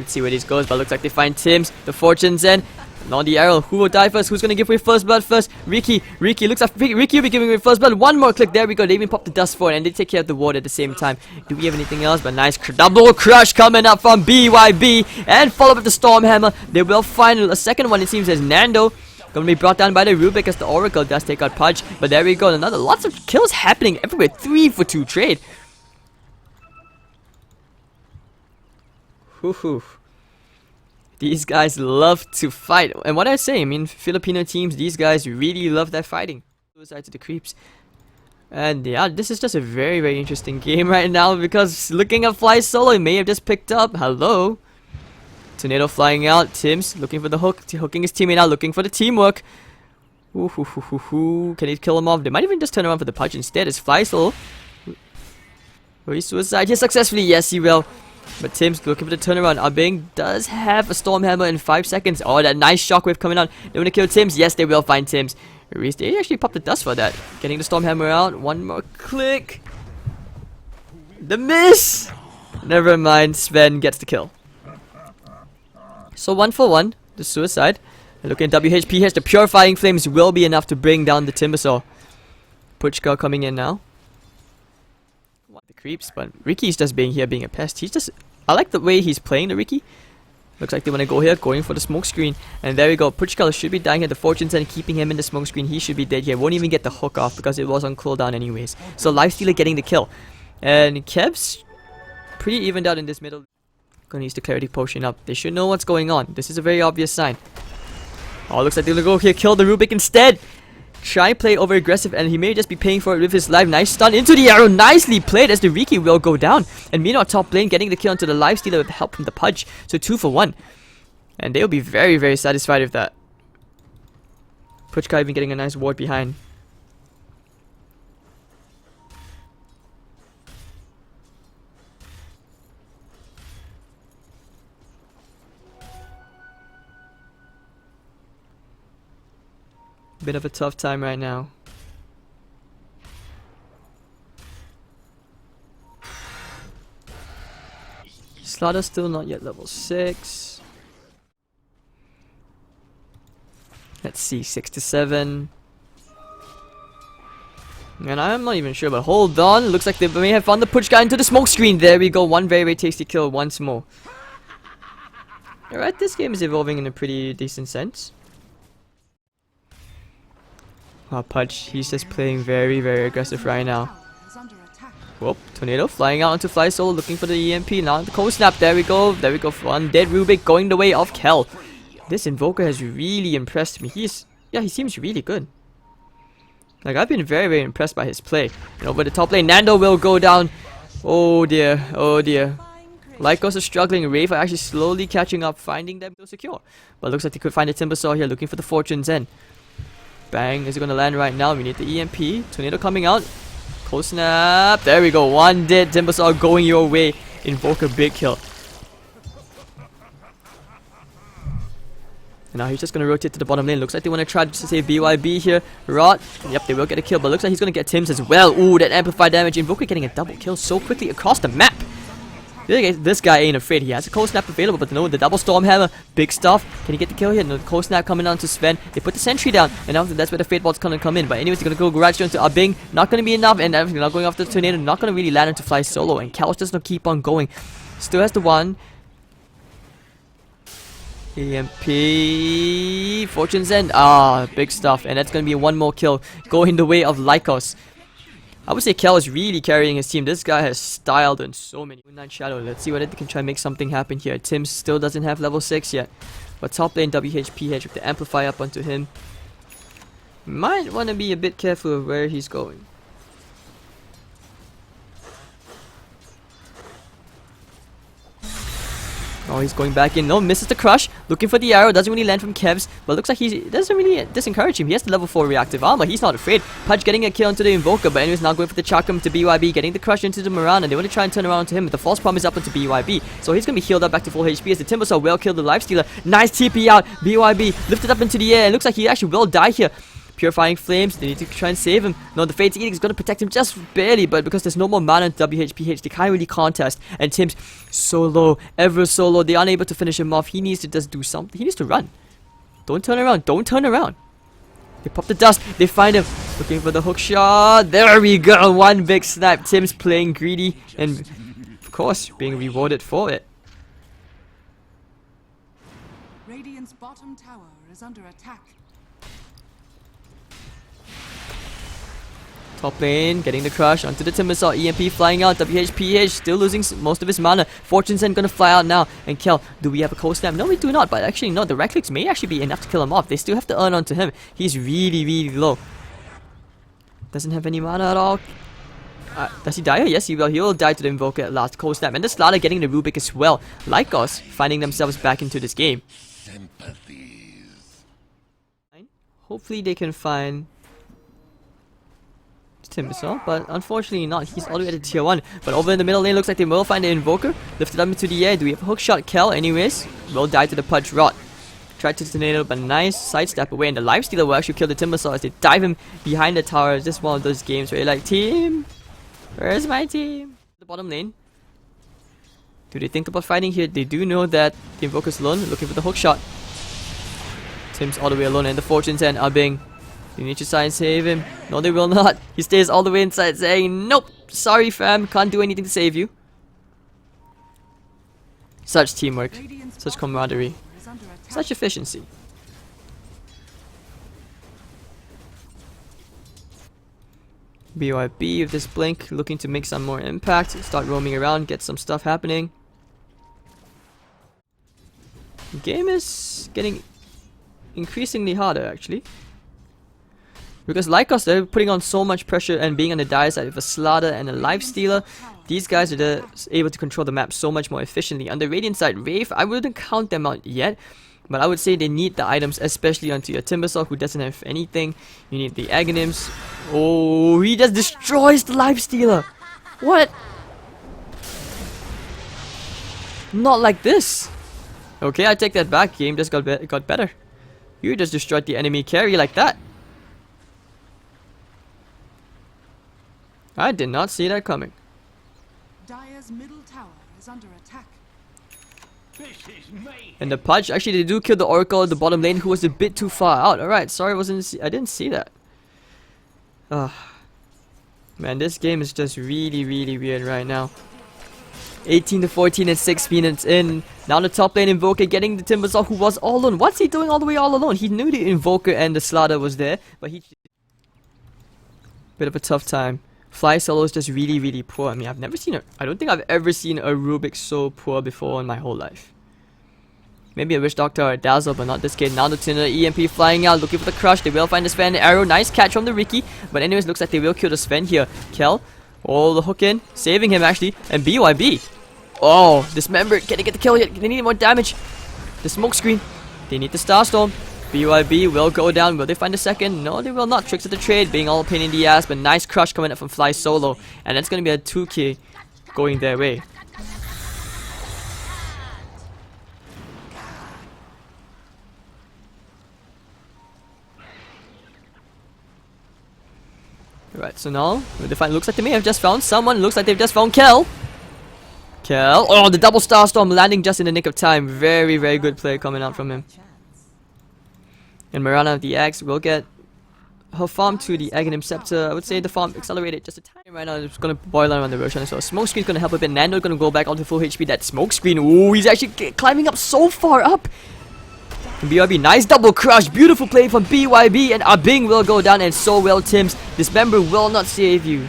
Let's see where this goes, but looks like they find Tim's, the Fortune's End. On the arrow, who will die first? Who's gonna give away first blood first? Ricky, looks like Ricky will be giving away first blood. One more click, there we go. They even popped the dust for it, and they take care of the ward at the same time. Do we have anything else? But nice double crush coming up from BYB, and follow up with the Stormhammer. They will find a second one, it seems, as Nando. Gonna be brought down by the Rubik as the Oracle does take out Pudge. But there we go, lots of kills happening everywhere. 3 for 2 trade. Whoo. These guys love to fight. And what I say, I mean, Filipino teams, these guys really love that fighting. Suicide to the creeps. And yeah, this is just a very, very interesting game right now, because looking at FLYSOLO, he may have just picked up. Hello. Tornado flying out. Tim's looking for the hook. Hooking his teammate out, looking for the teamwork. Can he kill him off? They might even just turn around for the punch instead. It's FLYSOLO. Will he suicide here successfully? Yes, he will. But Tim's looking for the turnaround. Abing does have a Stormhammer in 5 seconds. Oh, that nice shockwave coming out. They want to kill Tim's. Yes, they will find Tim's. They actually popped the dust for that. Getting the Stormhammer out. One more click. The miss! Never mind. Sven gets the kill. So 1 for 1. The suicide. And looking at WHPH. The Purifying Flames will be enough to bring down the Timbersaw. Puchka coming in now. The creeps, but Ricky's just being a pest. I like the way he's playing the Ricky. Looks like they want to go here, going for the smoke screen. And there we go. Puchka should be dying at the Fortune's End, keeping him in the smoke screen. He should be dead here. Won't even get the hook off because it was on cooldown anyways. So Lifestealer getting the kill. And KEVZ pretty evened out in this middle. Gonna use the Clarity Potion up. They should know what's going on. This is a very obvious sign. Oh, looks like they're gonna go here, kill the Rubik instead. Try and play over aggressive, and he may just be paying for it with his life. Nice stun into the arrow. Nicely played as the Riki will go down. And Mino top lane getting the kill onto the Lifestealer with help from the Pudge. So 2 for 1. And they'll be very, very satisfied with that. Puchka even getting a nice ward behind. Bit of a tough time right now. Slaughter still not yet level 6. Let's see, 6 to 7. And I'm not even sure, but hold on. Looks like they may have found the push guy into the smoke screen. There we go. One very, very tasty kill once more. Alright, this game is evolving in a pretty decent sense. Pudge, he's just playing very, very aggressive right now. Whoop, Tornado flying out onto FLYSOLO, looking for the EMP. Now the cold snap, there we go. There we go, one dead Rubik going the way of Kel. This Invoker has really impressed me. He seems really good. Like, I've been very, very impressed by his play. And over the top lane, Nando will go down. Oh dear, oh dear. Lykos is struggling. Rave are actually slowly catching up, finding them secure. But looks like they could find the Timbersaw here, looking for the Fortune's End. Bang, is it gonna land right now? We need the EMP. Tornado coming out. Cold snap. There we go. One dead Timbersaw going your way. Invoker big kill. And now he's just gonna rotate to the bottom lane. Looks like they wanna try to save BYB here. Rot. Yep, they will get a kill, but looks like he's gonna get Tim's as well. Ooh, that amplified damage. Invoker getting a double kill so quickly across the map. This guy ain't afraid. He has a cold snap available, but no, the double Stormhammer, big stuff. Can he get the kill here? No, the cold snap coming down to Sven. They put the sentry down, and now that's where the Fate Bolt's gonna come in. But anyways, they're gonna go right into Abing. Not gonna be enough, and everything not going off the Tornado. Not gonna really land into FLYSOLO, and Cal's just gonna keep on going. Still has the one. EMP. Fortune's End. Ah, big stuff, and that's gonna be one more kill going the way of Lykos. I would say Kel is really carrying his team. This guy has styled in so many. Moonlight Shadow. Let's see whether they can try and make something happen here. Tim still doesn't have level 6 yet. But top lane WHPH with the Amplify up onto him. Might want to be a bit careful of where he's going. Oh, he's going back in. No, misses the crush. Looking for the arrow. Doesn't really land from KEVZ. But looks like he doesn't really disencourage him. He has the level 4 reactive armor. He's not afraid. Pudge getting a kill into the Invoker. But anyways, now going for the Chakram to BYB. Getting the crush into the Mirana. They want to try and turn around to him. But the false promise up into BYB. So he's going to be healed up back to full HP as the Timbersaw will kill the Lifestealer. Nice TP out. BYB lifted up into the air. It looks like he actually will die here. Purifying Flames, they need to try and save him. No, the Fate's Edict is going to protect him just barely, but because there's no more mana in WHPH, they can't really contest. And Tim's so low, ever so low, they aren't able to finish him off. He needs to just do something. He needs to run. Don't turn around, don't turn around. They pop the dust, they find him, looking for the hook shot. There we go, one big snipe. Tim's playing greedy and, of course, being rewarded for it. Radiant's bottom tower is under attack. Top lane, getting the crush onto the Timbersaw. EMP flying out. WHPH still losing most of his mana. Fortune's End gonna fly out now. And Kel, do we have a cold snap? No, we do not. But actually, no. The right clicks may actually be enough to kill him off. They still have to earn onto him. He's really, really low. Doesn't have any mana at all. Does he die? Yes, he will. He will die to the Invoker at last. Cold snap. And the Slaughter getting the Rubik as well. Lykos finding themselves back into this game. Hopefully they can find Timbersaw, but unfortunately not. He's all the way at the tier 1. But over in the middle lane, looks like they will find the Invoker. Lifted up into the air. Do we have a hook shot? Kel, anyways, will die to the Pudge Rod. Tried to tornado, but nice sidestep away. And the Lifestealer will actually kill the Timbersaw as they dive him behind the tower. It's just one of those games where you're like, team, where's my team? The bottom lane. Do they think about fighting here? They do know that the Invoker's alone, looking for the hook shot. Tim's all the way alone, and the Fortune's End are being. You need to try and save him. No, they will not. He stays all the way inside saying, nope, sorry fam, can't do anything to save you. Such teamwork, such camaraderie, such efficiency. BYB with this blink, looking to make some more impact, start roaming around, get some stuff happening. The game is getting increasingly harder actually. Because Lykos, they're putting on so much pressure and being on the dire side with a Slaughter and a Lifestealer. These guys are able to control the map so much more efficiently. On the Radiant side, Rave, I wouldn't count them out yet. But I would say they need the items, especially onto your Timbersaw who doesn't have anything. You need the Aghanims. Oh, he just destroys the Lifestealer. What? Not like this. Okay, I take that back. Game just got better. You just destroyed the enemy carry like that. I did not see that coming. Dire's middle tower is under attack. And the Pudge, actually they do kill the Oracle at the bottom lane who was a bit too far out. Alright, sorry I didn't see that. Man, this game is just really, really weird right now. 18 to 14 and 6 minutes in. Now the top lane Invoker getting the Timbersaw who was all alone. What's he doing all the way all alone? He knew the Invoker and the Slaughter was there, but he... Bit of a tough time. FLYSOLO is just really, really poor. I mean, I've never seen I don't think I've ever seen a Rubik so poor before in my whole life. Maybe a Witch Doctor or a Dazzle, but not this kid. Now the Tinder EMP flying out, looking for the crush. They will find the Sven arrow. Nice catch from the Ricky. But anyways, looks like they will kill the Sven here. Kel, oh, the hook in, saving him actually. And BYB. Oh, dismembered. Can they get the kill yet? They need more damage. The smoke screen. They need the Starstorm. BYB will go down. Will they find a second? No, they will not. Tricks of the trade being all pain in the ass, but nice crush coming up from FLYSOLO. And that's going to be a 2k going their way. Right, so now, looks like they may have just found someone. Looks like they've just found Kel. Oh, the double Starstorm landing just in the nick of time. Very, very good play coming out from him. And Mirana of the Axe will get her farm to the Aghanim Scepter. I would say the farm accelerated just a tiny. Right now, it's going to boil on the Roshan. So Smoke Screen's going to help a bit. Nando going to go back onto full HP. That Smoke Screen. Ooh, he's actually climbing up so far up. And BYB, nice double crush. Beautiful play from BYB. And Abing will go down. And so will Tim's. Dismember will not save you.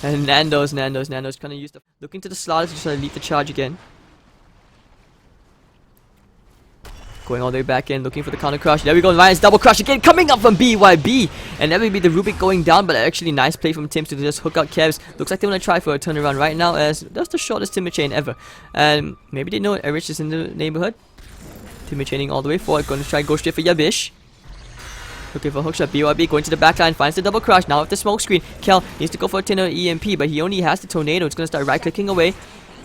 And Nando's gonna use the looking to the Slaughter to try to lead the charge again. Going all the way back in, looking for the counter crush. There we go, nice double crush again, coming up from BYB. And that will be the Rubik going down, but actually nice play from Tim to just hook out KEVZ. Looks like they want to try for a turnaround right now, as that's the shortest Timber chain ever. And maybe they know Erich is in the neighborhood. Timber chaining all the way forward, going to try go straight for Yabish. Looking for a hookshot. BYB going to the backline, finds the double crush. Now with the smoke screen, Kel needs to go for a Tinder EMP, but he only has the tornado. It's going to start right clicking away.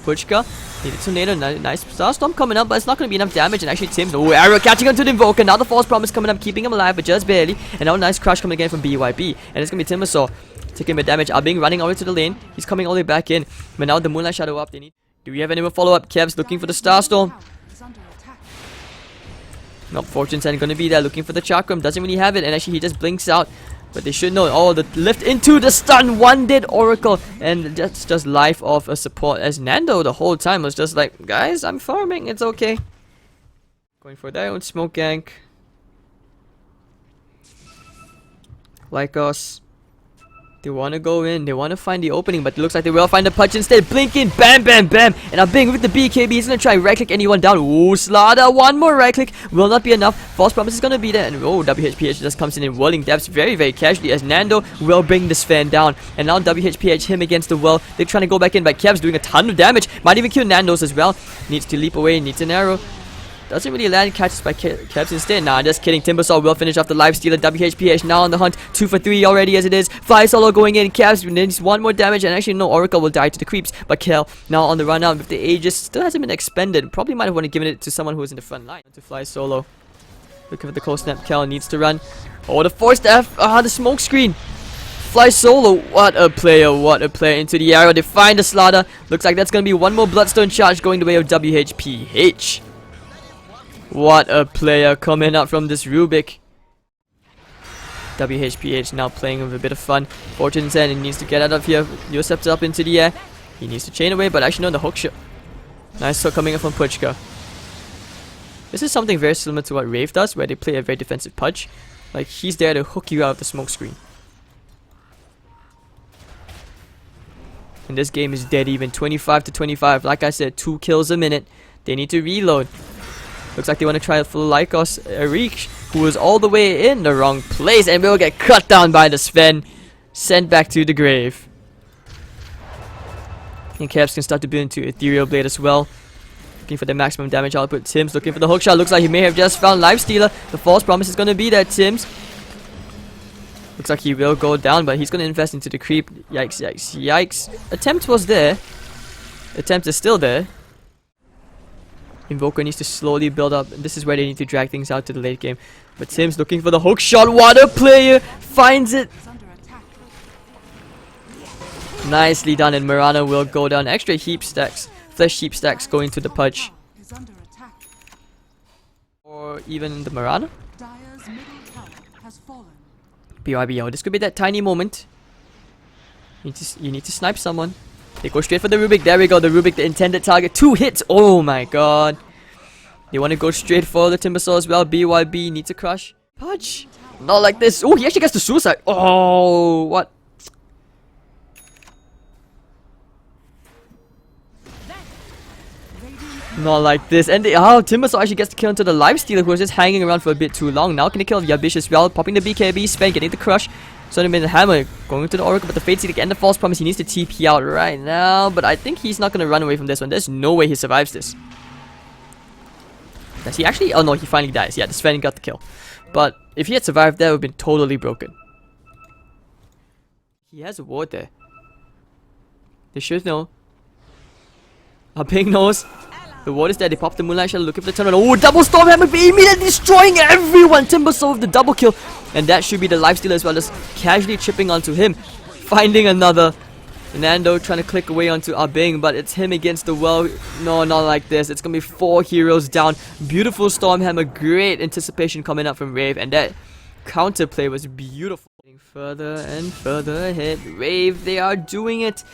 Puchka. Need a tornado. Nice Starstorm coming up, but it's not going to be enough damage. And actually, Tim's arrow catching onto the Invoker. Now the False Promise coming up, keeping him alive, but just barely. And now a nice crush coming again from BYB. And it's going to be Timbersaw taking a bit of damage. Being running all the way to the lane. He's coming all the way back in. But now the Moonlight Shadow up. They need. Do we have any more follow-up? KEVZ looking for the Starstorm. Nope, Fortune's going to be there looking for the Chakram. Doesn't really have it, and actually he just blinks out. But they should know. Oh, the lift into the stun. One dead Oracle. And that's just life of a support. As Nando the whole time was just like, guys, I'm farming. It's okay. Going for their own smoke gank. Lykos. They want to go in. They want to find the opening, but it looks like they will find the punch instead. Blinking. Bam, bam, bam. And now Bing with the BKB. He's going to try right-click anyone down. Ooh, Slaughter. One more right-click. Will not be enough. False Promise is going to be there. And oh, WHPH just comes in whirling depths very, very casually as Nando will bring this fan down. And now WHPH him against the wall. They're trying to go back in, but KEVZ doing a ton of damage. Might even kill Nando's as well. Needs to leap away. Needs an arrow. Doesn't really land, catches by KEVZ instead. Nah, just kidding. Timbersaw will finish off the lifestealer. WHPH now on the hunt. 2 for 3 already as it is. FLYSOLO going in. KEVZ needs one more damage, and actually no, Oracle will die to the creeps. But Kel now on the run out with the Aegis. Still hasn't been expended. Probably might have wanted to give it to someone who was in the front line. To FLYSOLO. Looking for the cold snap. Kel needs to run. Oh, the forced F. The smoke screen. FLYSOLO, what a player, what a player. Into the arrow. They find the Slaughter. Looks like that's going to be one more Bloodstone charge going the way of WHPH. What a player coming up from this Rubik. WHPH now playing with a bit of fun. Fortune's End, he needs to get out of here. Yosep's up into the air. He needs to chain away, but actually no, the hook shot. Nice hook coming up from Puchka. This is something very similar to what Rave does, where they play a very defensive punch. Like, he's there to hook you out of the smoke screen. And this game is dead even, 25 to 25. Like I said, 2 kills a minute. They need to reload. Looks like they want to try it for Lykos Eric, who was all the way in the wrong place and will get cut down by the Sven. Sent back to the grave. And KEVZ can start to build into Ethereal Blade as well. Looking for the maximum damage output. Tim's looking for the hook shot. Looks like he may have just found Lifestealer. The False Promise is going to be there, Tim's. Looks like he will go down, but he's going to invest into the creep. Yikes, yikes, yikes. Attempt was there. Attempt is still there. Invoker needs to slowly build up. This is where they need to drag things out to the late game. But Tim's looking for the hook shot. What a player! Finds it! Nicely done, and Marana will go down. Extra heap stacks. Flesh heap stacks going to the Pudge. Or even the Marana? BYBO. This could be that tiny moment. You need to snipe someone. They go straight for the Rubik. There we go. The Rubik, the intended target. 2 hits. Oh my god. They want to go straight for the Timbersaw as well. BYB needs a crush. Pudge. Not like this. Oh, he actually gets the suicide. Oh, what? Not like this. And Timbersaw actually gets the kill into the Lifestealer, who was just hanging around for a bit too long. Now can they kill Yabish as well? Popping the BKB. Sven getting the crush. Suddenly the hammer going to the Oracle, but the Fate Seed and the False Promise. He needs to TP out right now, but I think he's not going to run away from this one. There's no way he survives this. Does he actually? Oh no, he finally dies. Yeah, the Sven got the kill. But if he had survived, that would have been totally broken. He has a ward there. They should know. Ping knows. The ward is there. They pop the Moonlight Shadow looking for the turnaround. Oh, double Storm Hammer immediately destroying everyone. Timbersaw with the double kill. And that should be the Lifestealer as well, just casually chipping onto him. Finding another. Nando trying to click away onto Bing, but it's him against the well. No, not like this. It's going to be 4 heroes down. Beautiful Stormhammer. Great anticipation coming up from Rave. And that counterplay was beautiful. Getting further and further ahead. Rave, they are doing it.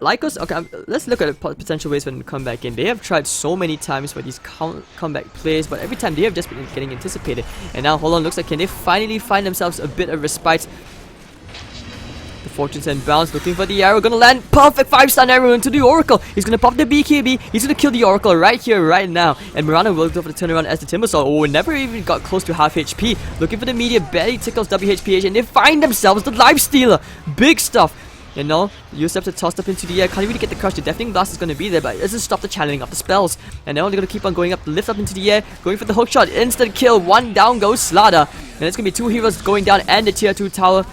Lykos, okay, let's look at the potential ways when they come back in. They have tried so many times for these comeback plays, but every time they have just been getting anticipated. And now, hold on, looks like can they finally find themselves a bit of respite? The Fortune's End bounce, looking for the arrow, gonna land perfect 5-star arrow into the Oracle. He's gonna pop the BKB, he's gonna kill the Oracle right here, right now. And Marana will go for the turnaround as the Timbersaw. Oh, never even got close to half HP. Looking for the media, barely tickles WHPH, and they find themselves the Lifestealer. Big stuff. You know, Yosef's tossed up into the air. Can't really get the crush. The Deafening Blast is going to be there, but it doesn't stop the channeling of the spells. And now they're going to keep on going up, lift up into the air, going for the hook shot. Instant kill. 1 down goes Slaughter. And it's going to be 2 heroes going down and the tier 2 tower.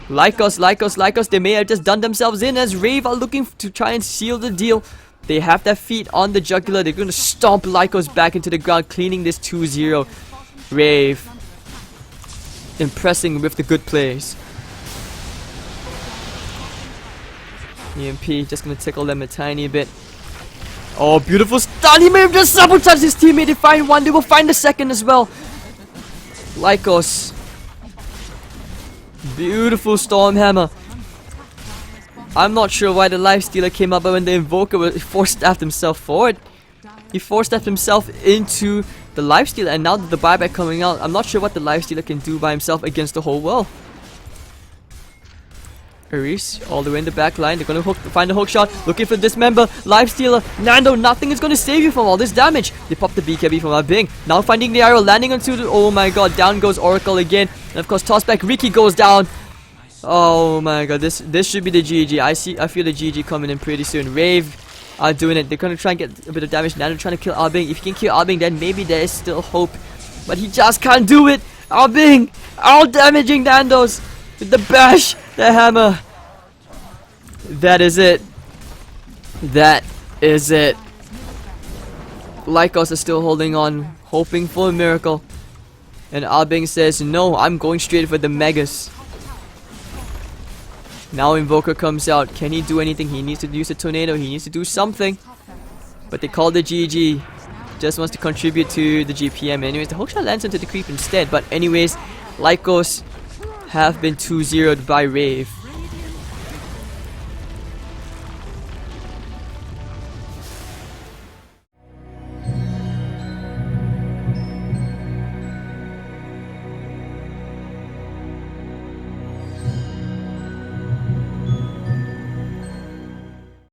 Lykos, they may have just done themselves in as Rave are looking to try and seal the deal. They have their feet on the jugular. They're going to stomp Lykos back into the ground, cleaning this 2-0. Rave impressing with the good plays. EMP just going to tickle them a tiny bit. Oh, beautiful stun. He may have just sabotaged his teammate. They find one. They will find the second as well. Lykos. Beautiful Stormhammer. I'm not sure why the Lifestealer came up, but when the Invoker force-staffed himself forward, he force-staffed himself into the Lifestealer, and now that the buyback coming out, I'm not sure what the Lifestealer can do by himself against the whole world. Aris, all the way in the back line. They're going to find a hook shot. Looking for Dismember. Lifestealer. Nando, nothing is going to save you from all this damage. They pop the BKB from our Bing. Now finding the arrow. Landing onto the... Oh my god. Down goes Oracle again. And of course, toss back. Ricky goes down. Oh my god. This should be the GG. I feel the GG coming in pretty soon. Rave are doing it. They're going to try and get a bit of damage. Nando trying to kill Arbing. If he can kill Arbing, then maybe there is still hope. But he just can't do it. Arbing all damaging Nando's with the bash. The hammer. That is it. That is it. Lykos is still holding on, hoping for a miracle. And Arbing says, no, I'm going straight for the Megas. Now Invoker comes out. Can he do anything? He needs to use a tornado. He needs to do something. But they call the GG. Just wants to contribute to the GPM. Anyways, the hookshot lands into the creep instead. But anyways, Lykos have been 2-0'd by Rave.